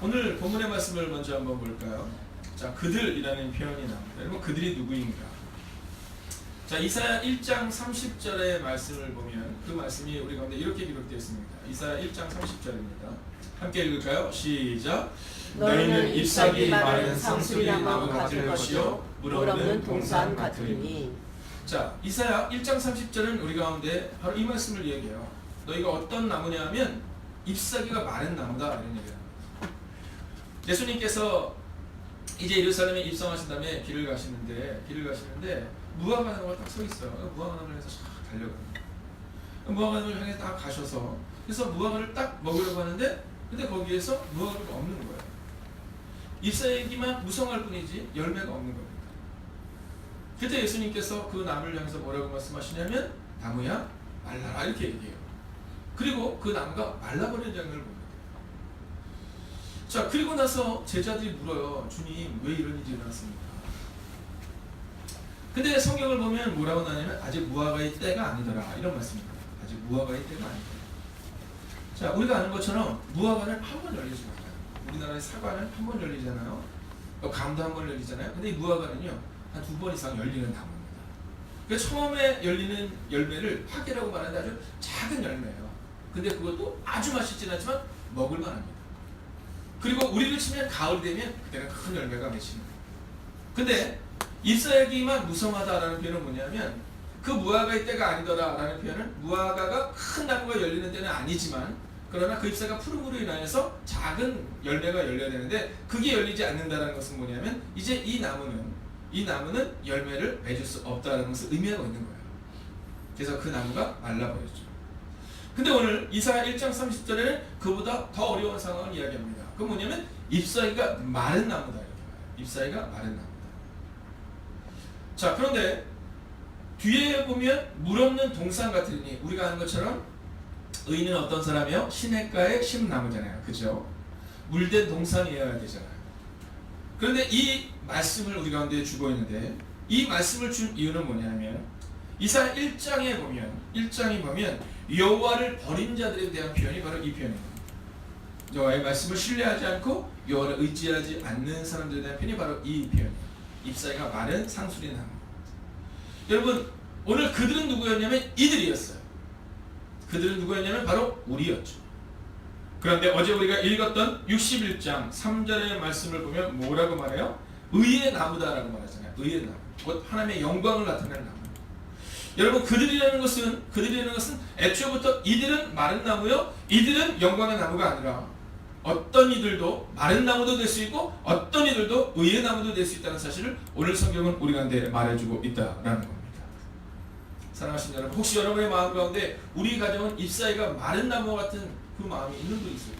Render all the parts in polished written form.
오늘 본문의 말씀을 먼저 한번 볼까요? 자, 그들이라는 표현이 나옵니다. 여러분, 그들이 누구인가? 자, 이사야 1장 30절의 말씀을 보면 그 말씀이 우리 가운데 이렇게 기록되어 있습니다. 이사야 1장 30절입니다. 함께 읽을까요? 시작. 너희는 잎사귀 마른 상수리나무 같을 것이요 물 없는 동산 같으리니. 자, 이사야 1장 30절은 우리 가운데 바로 이 말씀을 이야기해요. 너희가 어떤 나무냐 하면 잎사귀가 마른 나무다 이런 얘기합니다. 예수님께서 이제 예루살렘에 입성하신 다음에 길을 가시는데 무화과 나무가 딱 서 있어요. 무화과 나무를 해서 쫙 달려갑니다. 무화과 나무를 향해 딱 가셔서 그래서 무화과를 딱 먹으려고 하는데 근데 거기에서 무화과가 없는 거예요. 잎사귀만 무성할 뿐이지 열매가 없는 겁니다. 그때 예수님께서 그 나무를 향해서 뭐라고 말씀하시냐면 나무야 말라라 이렇게 얘기해요. 그리고 그 나무가 말라버리는 장면을 봅니다. 자, 그리고 나서 제자들이 물어요. 주님, 왜 이런 일이 일어났습니까? 근데 성경을 보면 뭐라고 나냐면 아직 무화과의 때가 아니더라 이런 말씀입니다. 아직 무화과의 때가 아니더라. 자, 우리가 아는 것처럼 무화과는 한 번 열리지 않아요. 우리나라의 사과는 한 번 열리잖아요. 감도 한 번 열리잖아요. 근데 이 무화과는요 한 2번 이상 열리는 나무입니다. 그러니까 처음에 열리는 열매를 화계라고 말하는데 아주 작은 열매예요. 근데 그것도 아주 맛있진 않지만 먹을 만합니다. 그리고 우리를 치면 가을 되면 그때는 큰 열매가 맺히는 거예요. 근데 잎사귀만 무성하다라는 표현은 뭐냐면 그 무화과의 때가 아니더라라는 표현은 무화과가 큰 나무가 열리는 때는 아니지만 그러나 그 잎사귀가 푸름으로 인하여서 작은 열매가 열려야 되는데 그게 열리지 않는다는 것은 뭐냐면 이제 이 나무는 열매를 맺을 수 없다는 것을 의미하고 있는 거예요. 그래서 그 나무가 말라버렸죠. 근데 오늘 이사야 1장 30절에는 그보다 더 어려운 상황을 이야기합니다. 그건 뭐냐면 잎사귀가 마른 나무다 이렇게 말해요. 잎사귀가 마른 나무다. 자, 그런데 뒤에 보면 물 없는 동산 같으니 우리가 아는 것처럼 의인은 어떤 사람이요? 시냇가에 심은 나무잖아요. 그죠? 물된 동산이어야 되잖아요. 그런데 이 말씀을 우리 가운데 주고 있는데 이 말씀을 준 이유는 뭐냐면 이사야 1장에 보면 여호와를 버린 자들에 대한 표현이 바로 이 표현입니다. 여호와의 말씀을 신뢰하지 않고 여호와를 의지하지 않는 사람들에 대한 표현이 바로 이 표현이에요. 잎사귀가 마른 상수리 나무. 여러분, 오늘 그들은 누구였냐면 이들이었어요. 그들은 누구였냐면 바로 우리였죠. 그런데 어제 우리가 읽었던 61장 3절의 말씀을 보면 뭐라고 말해요? 의의 나무다라고 말하잖아요. 의의 나무. 곧 하나님의 영광을 나타내는 나무. 여러분, 그들이라는 것은 애초부터 이들은 마른 나무요, 이들은 영광의 나무가 아니라 어떤 이들도 마른 나무도 될 수 있고 어떤 이들도 의의 나무도 될 수 있다는 사실을 오늘 성경은 우리 가운데 말해주고 있다라는 겁니다. 사랑하신 여러분, 혹시 여러분의 마음 가운데 우리 가정은 잎사귀가 마른 나무와 같은 그 마음이 있는 분이 있어요?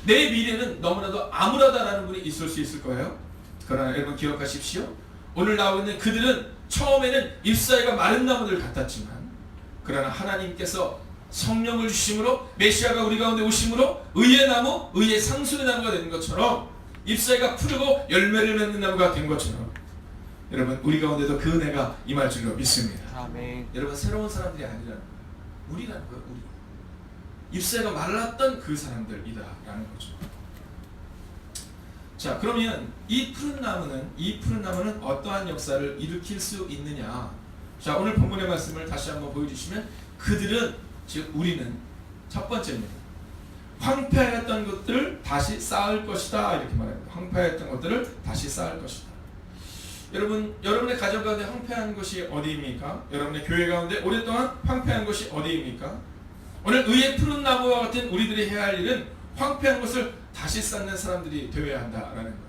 내 미래는 너무나도 암울하다라는 분이 있을 수 있을 거예요. 그러나 여러분 기억하십시오. 오늘 나오고 있는 그들은 처음에는 잎사귀가 마른 나무들 같았지만 그러나 하나님께서 성령을 주심으로 메시아가 우리 가운데 오심으로 의의 나무, 의의 상수리 나무가 되는 것처럼 잎사귀가 푸르고 열매를 맺는 나무가 된 것처럼 여러분 우리 가운데도 그 은혜가 임할 줄로 믿습니다. 아멘. 여러분 새로운 사람들이 아니라는 거예요. 우리라는 거예요. 우리. 잎사귀가 말랐던 그 사람들이다라는 거죠. 자, 그러면 이 푸른 나무는 어떠한 역사를 일으킬 수 있느냐? 자, 오늘 본문의 말씀을 다시 한번 보여주시면 그들은, 즉 우리는 첫 번째입니다. 황폐했던 것들을 다시 쌓을 것이다 이렇게 말합니다. 황폐했던 것들을 다시 쌓을 것이다. 여러분의 가정 가운데 황폐한 것이 어디입니까? 여러분의 교회 가운데 오랫동안 황폐한 것이 어디입니까? 오늘 의의 푸른 나무와 같은 우리들이 해야 할 일은 황폐한 것을 다시 쌓는 사람들이 되어야 한다라는 거예요.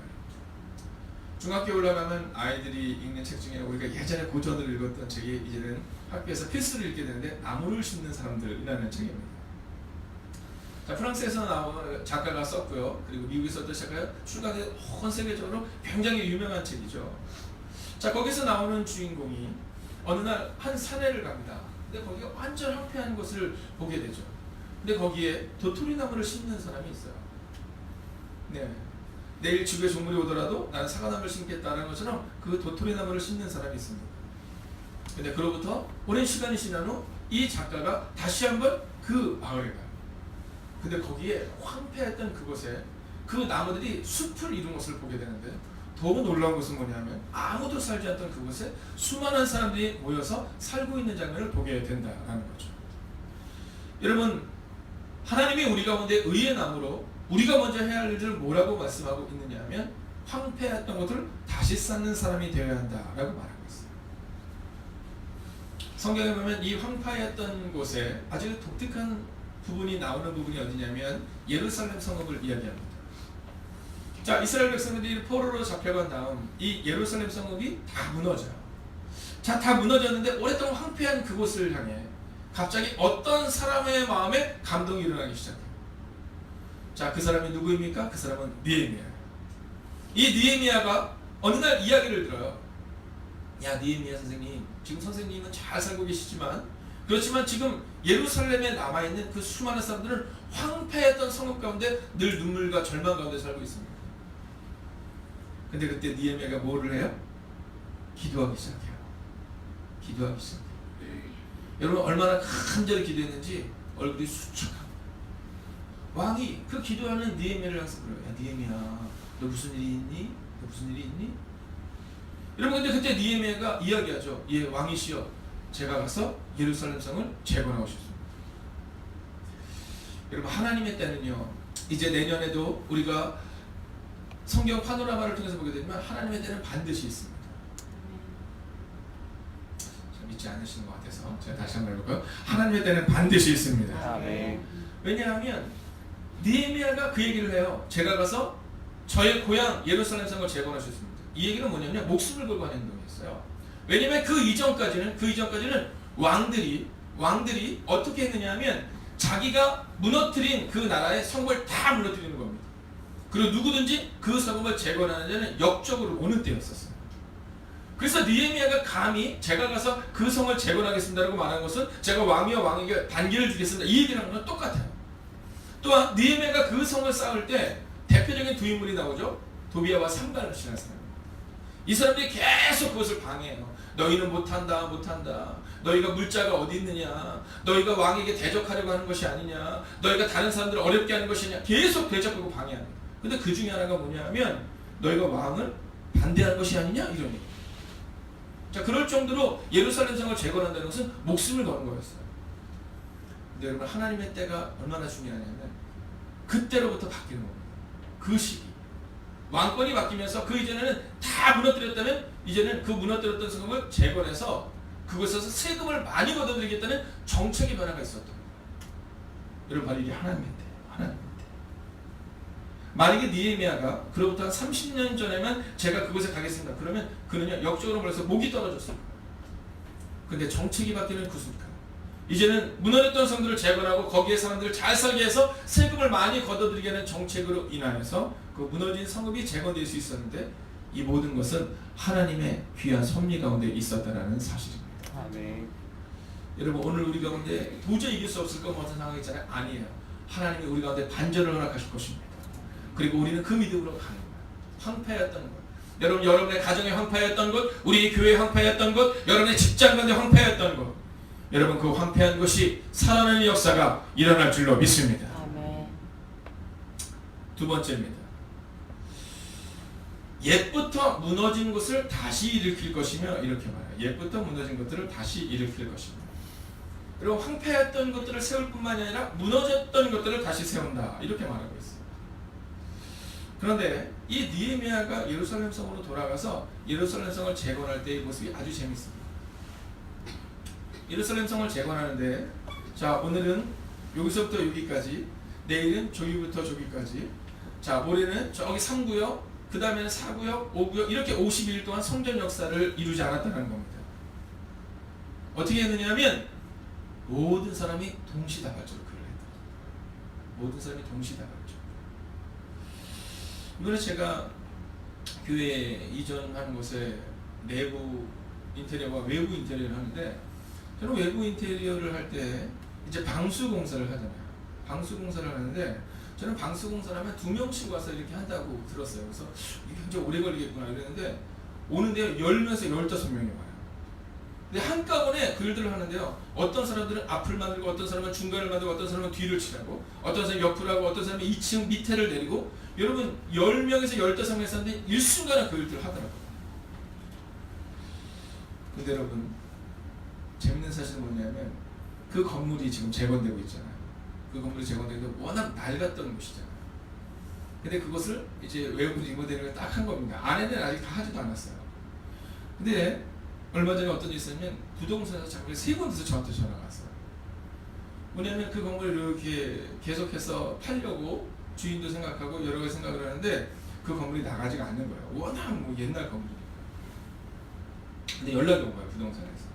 중학교 올라가면 아이들이 읽는 책 중에 우리가 예전에 고전을 읽었던 책이 이제는 학교에서 필수를 읽게 되는데 나무를 심는 사람들이라는 책입니다. 자, 프랑스에서 나온 작가가 썼고요. 그리고 미국에서 또 작가가 출간된 전 세계적으로 굉장히 유명한 책이죠. 자, 거기서 나오는 주인공이 어느 날 한 산에를 갑니다. 근데 거기가 완전 황폐한 것을 보게 되죠. 근데 거기에 도토리 나무를 심는 사람이 있어요. 네. 내일 집에 종물이 오더라도 나는 사과나무를 심겠다는 것처럼 그 도토리 나무를 심는 사람이 있습니다. 근데 그로부터 오랜 시간이 지난 후 이 작가가 다시 한번 그 마을에 가요. 근데 거기에 황폐했던 그곳에 그 나무들이 숲을 이룬 것을 보게 되는데, 더 놀라운 것은 뭐냐면 아무도 살지 않던 그곳에 수많은 사람들이 모여서 살고 있는 장면을 보게 된다라는 거죠. 여러분, 하나님이 우리 가운데 의의 나무로 우리가 먼저 해야 할 일을 뭐라고 말씀하고 있느냐 하면 황폐했던 것을 다시 쌓는 사람이 되어야 한다라고 말하고 있어요. 성경에 보면 이 황폐했던 곳에 아주 독특한 부분이 나오는 부분이 어디냐면 예루살렘 성읍을 이야기합니다. 자, 이스라엘 백성들이 포로로 잡혀간 다음 이 예루살렘 성읍이 다 무너져요. 자, 다 무너졌는데 오랫동안 황폐한 그곳을 향해 갑자기 어떤 사람의 마음에 감동이 일어나기 시작해요. 자, 그 사람이 누구입니까? 그 사람은 느헤미야예요. 이 느헤미야가 어느 날 이야기를 들어요. 야, 느헤미야 선생님, 지금 선생님은 잘 살고 계시지만 그렇지만 지금 예루살렘에 남아있는 그 수많은 사람들은 황폐했던 성읍 가운데 늘 눈물과 절망 가운데 살고 있습니다. 근데 그때 느헤미야가 뭐를 해요? 기도하기 시작해요. 기도하기 시작해요. 여러분, 얼마나 간절히 기도했는지 얼굴이 수척합니다. 왕이 그 기도하는 느헤미야를 항상 불러요. 야, 느헤미야, 너 무슨 일이 있니? 너 무슨 일이 있니? 여러분, 근데 그때 느헤미야가 이야기하죠. 예, 왕이시여, 제가 가서 예루살렘 성을 재건하고 싶습니다. 여러분, 하나님의 때는요, 이제 내년에도 우리가 성경 파노라마를 통해서 보게 되지만 하나님의 때는 반드시 있습니다. 믿지 않으시는 것 같아서 제가 다시 한번 해볼까요? 하나님의 때는 반드시 있습니다. 아멘. 왜냐하면 느헤미야가 그 얘기를 해요. 제가 가서 저의 고향 예루살렘 성을 재건하셨습니다. 이 얘기는 뭐냐면 목숨을 걸고 하는 행동이었어요. 왜냐하면 그 이전까지는 왕들이 어떻게 했느냐 하면 자기가 무너뜨린 그 나라의 성을 다 무너뜨리는 겁니다. 그리고 누구든지 그 성을 재건하는 자는 역적으로 오는 때였었어요. 그래서 느헤미야가 감히 제가 가서 그 성을 재건하겠습니다라고 말한 것은 제가 왕이여 왕에게 반기를 주겠습니다, 이 얘기를 하는 건 똑같아요. 또한 느헤미야가 그 성을 쌓을 때 대표적인 두 인물이 나오죠. 도비야와 산발라라는 사람입니다. 이 사람들이 계속 그것을 방해해요. 너희는 못한다. 너희가 물자가 어디 있느냐. 너희가 왕에게 대적하려고 하는 것이 아니냐. 너희가 다른 사람들을 어렵게 하는 것이 아니냐. 계속 대적하고 방해합니다. 근데 그 중에 하나가 뭐냐 하면 너희가 왕을 반대하는 것이 아니냐, 이런 얘기. 자, 그럴 정도로 예루살렘 성을 재건한다는 것은 목숨을 거는 거였어요. 근데 여러분, 하나님의 때가 얼마나 중요하냐면 그때로부터 바뀌는 겁니다. 그 시기 왕권이 바뀌면서 그 이전에는 다 무너뜨렸다면 이제는 그 무너뜨렸던 성을 재건해서 그곳에서 세금을 많이 걷어들이겠다는 정책의 변화가 있었던 거예요. 여러분, 바로 이게 하나님의 때예요. 하나님의 때. 만약에 느헤미야가 그로부터 한 30년 전에만 제가 그곳에 가겠습니다, 그러면 그는요 역적으로 벌써 목이 떨어졌습니다. 근데 정책이 바뀌는 그 순간 이제는 무너졌던 성들을 재건하고 거기에 사람들을 잘 살게 해서 세금을 많이 걷어들이게 하는 정책으로 인하여서 그 무너진 성읍이 재건될 수 있었는데 이 모든 것은 하나님의 귀한 섭리 가운데 있었다는 사실입니다. 아멘. 여러분, 오늘 우리 가운데 도저히 이길 수 없을 것 같은 상황이 있잖아요. 아니에요. 하나님이 우리 가운데 반전을 허락하실 것입니다. 그리고 우리는 그 믿음으로 가는 거예요. 황폐했던 것, 여러분, 여러분의 가정에 황폐했던 것, 우리 교회에 황폐했던 것, 여러분의 직장 가운데 황폐했던 것, 여러분, 그 황폐한 것이 살아나는 역사가 일어날 줄로 믿습니다. 아멘. 두 번째입니다. 옛부터 무너진 것을 다시 일으킬 것이며, 이렇게 말해요. 옛부터 무너진 것들을 다시 일으킬 것입니다. 그리고 황폐했던 것들을 세울 뿐만이 아니라 무너졌던 것들을 다시 세운다, 이렇게 말하고 있어요. 그런데 이 느헤미야가 예루살렘 성으로 돌아가서 예루살렘 성을 재건할 때의 모습이 아주 재밌습니다. 예루살렘 성을 재건하는데, 자, 오늘은 여기서부터 여기까지, 내일은 저기부터 저기까지, 자, 모레는 저기 3구역, 그 다음에는 4구역, 5구역, 이렇게 52일 동안 성전 역사를 이루지 않았다는 겁니다. 어떻게 했느냐면 모든 사람이 동시다발적으로 그걸 했다. 모든 사람이 동시다발적. 이번에 제가 교회 이전하는 곳에 내부 인테리어와 외부 인테리어를 하는데, 저는 외부 인테리어를 할 때 이제 방수 공사를 하잖아요. 방수 공사를 하는데 저는 방수 공사를 하면 2명씩 와서 이렇게 한다고 들었어요. 그래서 이게 굉장히 오래 걸리겠구나 이랬는데 오는데 10명에서 15명이 와요. 근데 한꺼번에 그 일들을 하는데요. 어떤 사람들은 앞을 만들고, 어떤 사람은 중간을 만들고, 어떤 사람은 뒤를 칠하고, 어떤 사람은 옆으로 하고, 어떤 사람은 2층 밑에를 내리고, 여러분 10명에서 15명이 있었는데 일순간에 그 일들을 하더라고요. 근데 여러분 재밌는 사실은 뭐냐면 그 건물이 지금 재건되고 있잖아요. 그 건물이 재건되고 워낙 낡았던 곳이잖아요. 근데 그것을 이제 외부 리모델링을 딱 한 겁니다. 안에는 아직 다 하지도 않았어요. 근데 얼마 전에 어떤 일이 있었냐면 부동산에서 자꾸 3군데서 저한테 전화가 왔어요. 뭐냐면 그 건물을 이렇게 계속해서 팔려고 주인도 생각하고 여러 가지 생각을 하는데 그 건물이 나가지가 않는 거예요. 워낙 뭐 옛날 건물이니까. 근데 연락이 온 거예요. 부동산에서.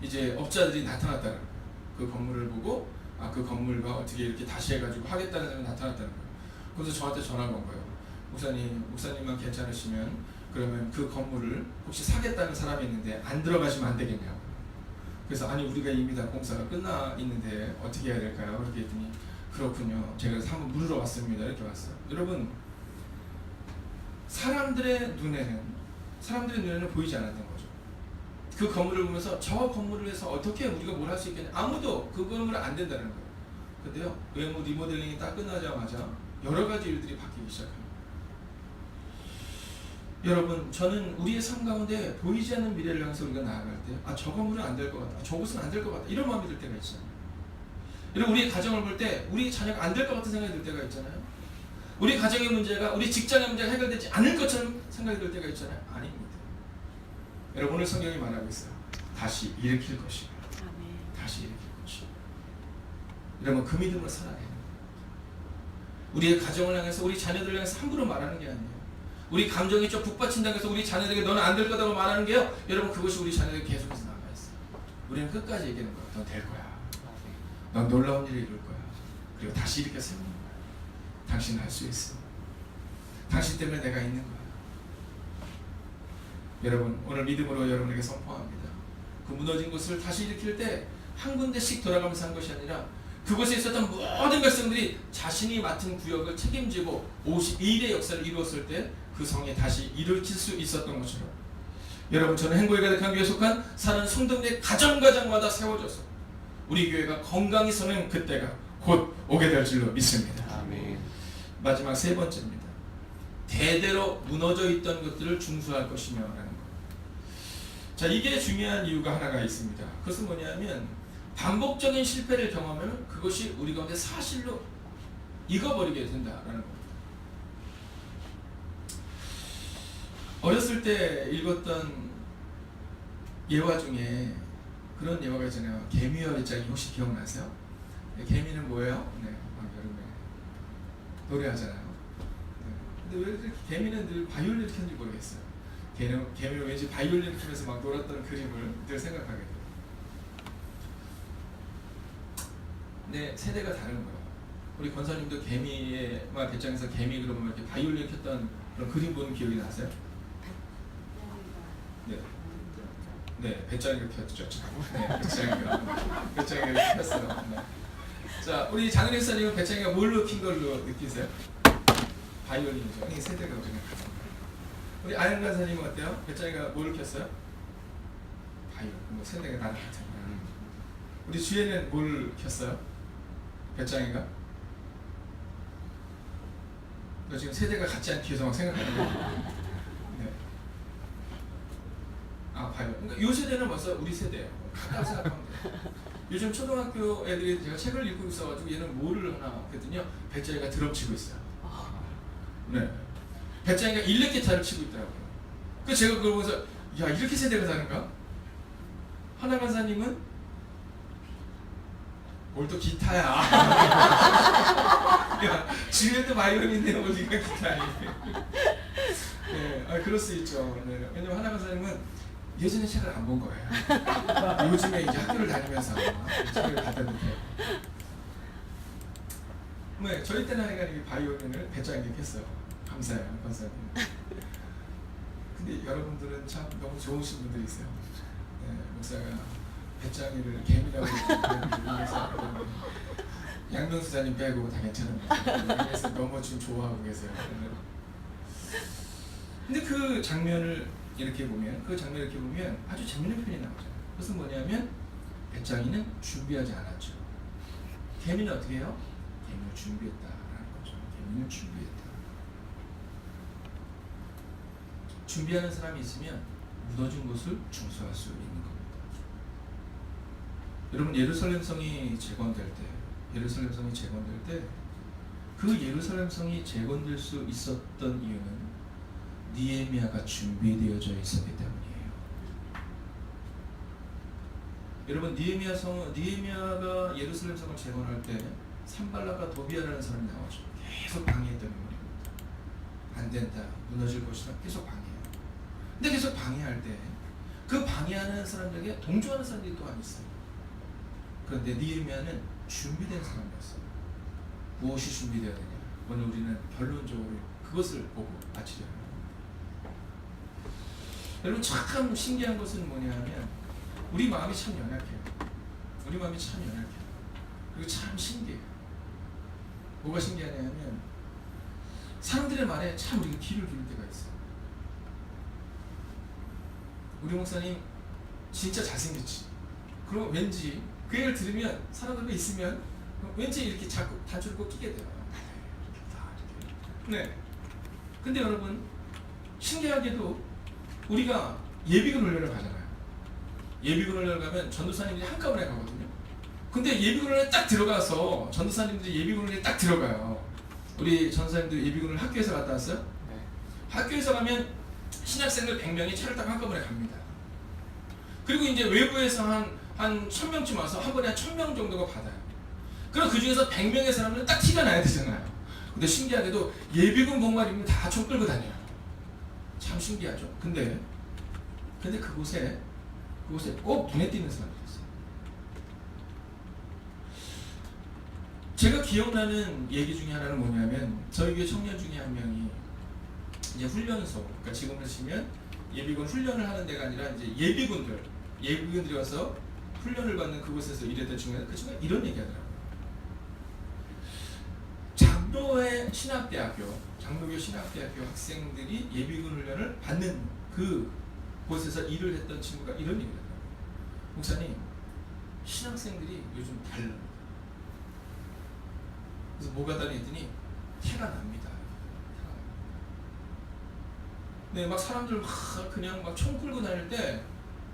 이제 업자들이 나타났다는 거예요. 그 건물을 보고 그 건물과 어떻게 이렇게 다시 해가지고 하겠다는 사람이 나타났다는 거예요. 그래서 저한테 전화가 온 거예요. 목사님만 괜찮으시면 그러면 그 건물을 혹시 사겠다는 사람이 있는데 안 들어가시면 안 되겠냐고. 그래서 아니 우리가 이미 다 공사가 끝나 있는데 어떻게 해야 될까요? 그렇게 했더니 그렇군요. 제가 그래서 한번 물으러 왔습니다. 이렇게 왔어요. 여러분 사람들의 눈에는 보이지 않았던 거죠. 그 건물을 보면서 저 건물을 해서 어떻게 우리가 뭘 할 수 있겠냐. 아무도 그 건물은 안 된다는 거예요. 근데요 외모 리모델링이 딱 끝나자마자 여러 가지 일들이 바뀌기 시작합니다. 여러분 저는 우리의 삶 가운데 보이지 않는 미래를 향해서 우리가 나아갈 때 저 건물은 안 될 것 같다. 저곳은 안 될 것 같다. 이런 마음이 들 때가 있잖아요. 여러분 우리의 가정을 볼 때 우리 자녀가 안 될 것 같은 생각이 들 때가 있잖아요. 우리 가정의 문제가 우리 직장의 문제가 해결되지 않을 것처럼 생각이 들 때가 있잖아요. 아닙니다. 여러분 오늘 성경이 말하고 있어요. 다시 일으킬 것이다. 다시 일으킬 것이다. 여러분 그 믿음을 살아야 해요. 우리의 가정을 향해서 우리 자녀들을 향해서 함부로 말하는 게 아니에요. 우리 감정이 좀 북받친다고 해서 우리 자녀들에게 너는 안 될 거다고 말하는 게요. 여러분 그것이 우리 자녀에게 계속해서 남아있어요. 우리는 끝까지 얘기하는 거야. 넌 될 거야. 넌 놀라운 일을 이룰 거야. 그리고 다시 일으켜 세우는 거야. 당신은 할 수 있어. 당신 때문에 내가 있는 거야. 여러분 오늘 믿음으로 여러분에게 선포합니다. 그 무너진 곳을 다시 일으킬 때 한 군데씩 돌아가면서 한 것이 아니라 그곳에 있었던 모든 백성들이 자신이 맡은 구역을 책임지고 52일의 역사를 이루었을 때 그 성이 다시 일으킬 수 있었던 것처럼 여러분 저는 행복이 가득한 교회에 속한 사는 성도들의 가정마다 세워져서 우리 교회가 건강히 서는 그때가 곧 오게 될 줄로 믿습니다. 아멘. 마지막 3번째입니다. 대대로 무너져 있던 것들을 중수할 것이며 라는 것. 자 이게 중요한 이유가 하나가 있습니다. 그것은 뭐냐면 반복적인 실패를 경험하면 그것이 우리 가운데 사실로 익어버리게 된다라는 겁니다. 어렸을 때 읽었던 예화 중에 그런 예화가 있잖아요. 개미와 배짱이 혹시 기억나세요? 개미는 뭐예요? 네, 여름에 노래하잖아요. 네. 근데 왜 이렇게 개미는 늘 바이올린을 켰는지 모르겠어요. 개미는 왠지 바이올린을 켜면서 막 놀았던 그림을 늘 생각하게 돼요. 네, 세대가 다른 거예요. 우리 권사님도 개미와 배짱에서 개미 그러면 이렇게 바이올린 켰던 그런 그림 보는 기억이 나세요? 네. 네, 배짱이를 켰죠. 네, 배짱이를 켰어요. 네. 자, 우리 장은희 목사님은 배짱이가 뭘로 킨 걸로 느끼세요? 바이올린이죠. 이 세대가 우리가 같은 거예요. 우리 아영 간사님은 어때요? 배짱이가 뭘 켰어요? 바이올린. 뭐 세대가 나랑 같은 거예요. 우리 주혜는 뭘 켰어요? 배짱이가? 너 지금 세대가 같지 않게 해서 막 생각하는 거야. 네. 봐요. 그러니까 요 세대는 벌써 우리 세대예요. 가까이 생각하면 돼요. 요즘 초등학교 애들이 제가 책을 읽고 있어가지고 얘는 뭐를 하나 했더니요. 배짱이가 드럼 치고 있어요. 네. 배짱이가 일렉 기타를 치고 있더라고요. 그 제가 그걸 보면서 야 이렇게 세대가 다른가? 하나 간사님은 뭘 또 기타야. 야, 주변도 바이올린인데 어디가 기타야. 네, 그럴 수 있죠. 네. 왜냐면 하나 간사님은 예전에 책을 안 본 거예요. 요즘에 이제 학교를 다니면서 책을 받았는데. 네, 저희 때는 하여간 바이올린을 배짱이게 했어요. 감사해요, 권사님. 근데 여러분들은 참 너무 좋으신 분들이세요. 네, 목사가 배짱이를 개미라고 얘기해서 양명수사님 빼고 다 괜찮습니다. 그래서 너무 지금 좋아하고 계세요. 근데 그 장면을 이렇게 보면 아주 재밌는 표현이 나오잖아요. 그것은 뭐냐면 배짱이는 준비하지 않았죠. 개미는 어떻게 해요? 개미를 준비했다라는 거죠. 개미는 준비했다. 준비하는 사람이 있으면 무너진 곳을 중수할 수 있는 겁니다. 여러분 예루살렘 성이 재건될 때, 그 예루살렘 성이 재건될 수 있었던 이유는 느헤미야가 준비되어져 있었기 때문이에요. 여러분 느헤미야가 예루살렘 성을 재건할 때 산발락과 도비아라는 사람이 나오죠. 계속 방해했던 겁니다. 안 된다, 무너질 것이다, 계속 방해해요. 근데 계속 방해할 때 그 방해하는 사람들에게 동조하는 사람들이 또한 있어요. 그런데 느헤미야는 준비된 사람이었어요. 무엇이 준비되어야 되냐? 오늘 우리는 결론적으로 그것을 보고 마치려 합니다. 여러분 참 신기한 것은 뭐냐면 우리 마음이 참 연약해요. 그리고 참 신기해요. 뭐가 신기하냐면 사람들의 말에 참 우리가 귀를 기울 때가 있어요. 우리 목사님 진짜 잘생겼지. 그럼 왠지 그 얘기를 들으면 사람들과 있으면 왠지 이렇게 자꾸 단추를 꼭 끼게 돼요. 네. 근데 여러분 신기하게도 우리가 예비군 훈련을 가잖아요. 예비군 훈련을 가면 전도사님들이 한꺼번에 가거든요. 근데 예비군 훈련에 딱 들어가서 전도사님들이 예비군 훈련에 딱 들어가요. 우리 전도사님들 예비군을 학교에서 갔다 왔어요? 네. 학교에서 가면 신학생들 100명이 차를 타고 한꺼번에 갑니다. 그리고 이제 외부에서 한 1000명쯤 와서 한 번에 한 1000명 정도가 받아요. 그럼 그 중에서 100명의 사람들은 딱 티가 나야 되잖아요. 근데 신기하게도 예비군 복만 입으면 다 총 끌고 다녀요. 참 신기하죠. 근데 그곳에 꼭 눈에 띄는 사람이 있어요. 제가 기억나는 얘기 중에 하나는 뭐냐면 저희 교회 청년 중에 한 명이 이제 훈련소, 그러니까 지금으로 치면 예비군 훈련을 하는 데가 아니라 이제 예비군들이 와서 훈련을 받는 그곳에서 일했던 친구가 그 친구가 이런 얘기하더라고요. 장로교 신학대학교 학생들이 예비군 훈련을 받는 그 곳에서 일을 했던 친구가 이런 얘기를 하더라고요. 목사님, 신학생들이 요즘 달라요. 그래서 뭐가 다르니 했더니 태가 납니다. 네, 막 사람들 그냥 막 총 끌고 다닐 때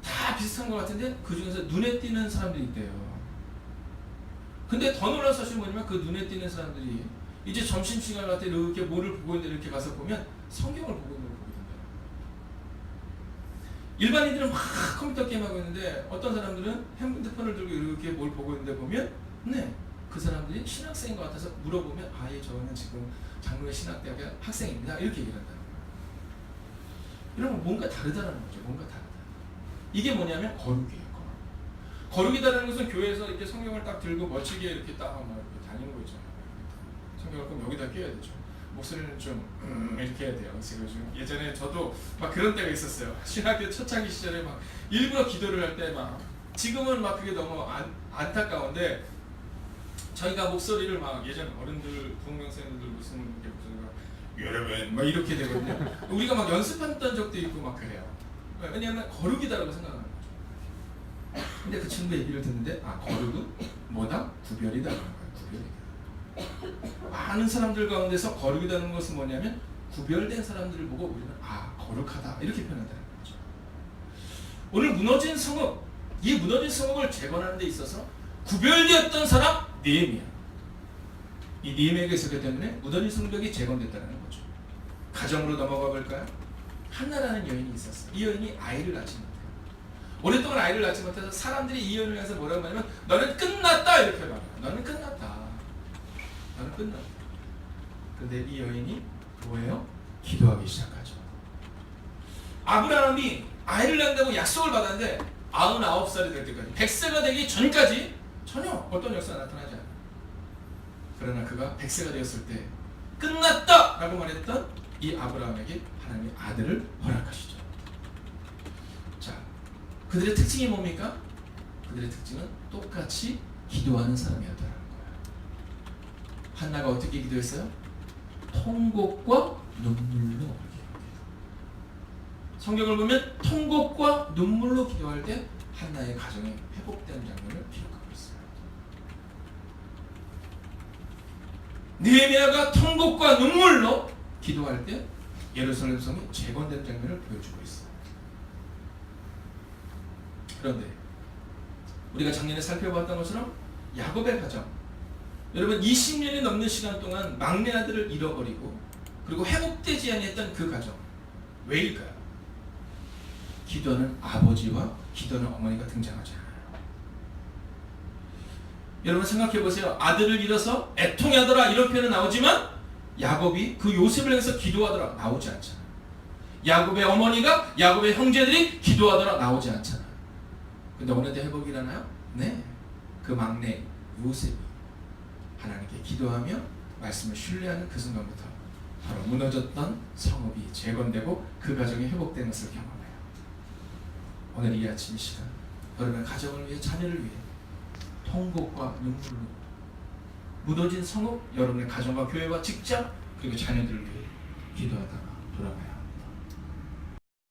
다 비슷한 것 같은데 그 중에서 눈에 띄는 사람들이 있대요. 근데 더 놀라운 사실은 뭐냐면 그 눈에 띄는 사람들이 이제 점심시간 같아 이렇게 뭐를 보고 있는데 이렇게 가서 보면 성경을 보고 있는 걸 보게 된다. 일반인들은 막 컴퓨터 게임 하고 있는데 어떤 사람들은 핸드폰을 들고 이렇게 뭘 보고 있는데 보면 그 사람들이 신학생인 것 같아서 물어보면 예, 저는 지금 장로의 신학대학의 학생입니다. 이렇게 얘기를 한다는 거예요. 이러면 뭔가 다르다는 거죠. 이게 뭐냐면 거룩이에요. 거룩이다라는 것은 교회에서 이렇게 성경을 딱 들고 멋지게 이렇게 딱 이렇게 다니는 거 있잖아요. 성경을 꼭 여기다 끼워야 되죠. 목소리는 좀 이렇게 해야 돼요. 그래서 예전에 저도 막 그런 때가 있었어요. 신학교 초창기 시절에 막 일부러 기도를 할 때 막 지금은 막 그게 너무 안타까운데 저희가 목소리를 막 예전 어른들 부흥명생들 무슨 이렇게 목소리가 여러분 막 이렇게 되거든요. 우리가 막 연습했던 적도 있고 막 그래요. 왜냐하면 거룩이다라고 생각하는 거죠. 근데 그 친구 얘기를 듣는데 거룩은 뭐다? 구별이다라는 거예요. 구별이다. 많은 사람들 가운데서 거룩이라는 것은 뭐냐면 구별된 사람들을 보고 우리는 거룩하다 이렇게 표현한다는 거죠. 오늘 무너진 성읍, 이 무너진 성읍을 재건하는 데 있어서 구별되었던 사람 느헤미야. 이 느헤미야가 있었기 때문에 무너진 성벽이 재건됐다는 거죠. 가정으로 넘어가 볼까요? 한나라는 여인이 있었어요. 이 여인이 아이를 낳지 못해요. 오랫동안 아이를 낳지 못해서 사람들이 이 여인을 위해서 뭐라고 하냐면 너는 끝났다 이렇게 말해요. 너는 끝났다. 근데 이 여인이 뭐예요? 기도하기 시작하죠. 아브라함이 아이를 낳는다고 약속을 받았는데 99살이 될 때까지 100세가 되기 전까지 전혀 어떤 역사가 나타나지 않아요. 그러나 그가 100세가 되었을 때 끝났다 라고 말했던 이 아브라함에게 하나님이 아들을 허락하시죠. 자, 그들의 특징이 뭡니까? 그들의 특징은 똑같이 기도하는 사람이었다는 거예요. 한나가 어떻게 기도했어요? 통곡과 눈물로 기도합니다. 성경을 보면 통곡과 눈물로 기도할 때 한나의 가정이 회복된 장면을 기록하고 있어요. 느헤미야가 통곡과 눈물로 기도할 때 예루살렘 성이 재건된 장면을 보여주고 있어요. 그런데 우리가 작년에 살펴봤던 것처럼 야곱의 가정, 여러분 20년이 넘는 시간 동안 막내 아들을 잃어버리고 그리고 회복되지 아니했던 그 가정, 왜일까요? 기도하는 아버지와 기도하는 어머니가 등장하지 않아요. 여러분 생각해 보세요. 아들을 잃어서 애통하더라 이런 표현은 나오지만 야곱이 그 요셉을 향해서 기도하더라 나오지 않잖아요. 야곱의 어머니가 야곱의 형제들이 기도하더라 나오지 않잖아요. 근데 어느새 회복이 일어나요? 네, 그 막내 요셉이 하나님께 기도하며 말씀을 신뢰하는 그 순간부터 바로 무너졌던 성읍이 재건되고 그 가정이 회복된 것을 경험해요. 오늘 이 아침 이 시간 여러분의 가정을 위해, 자녀를 위해 통곡과 눈물로 무너진 성읍, 여러분의 가정과 교회와 직장 그리고 자녀들을 위해 기도하다가 돌아가요.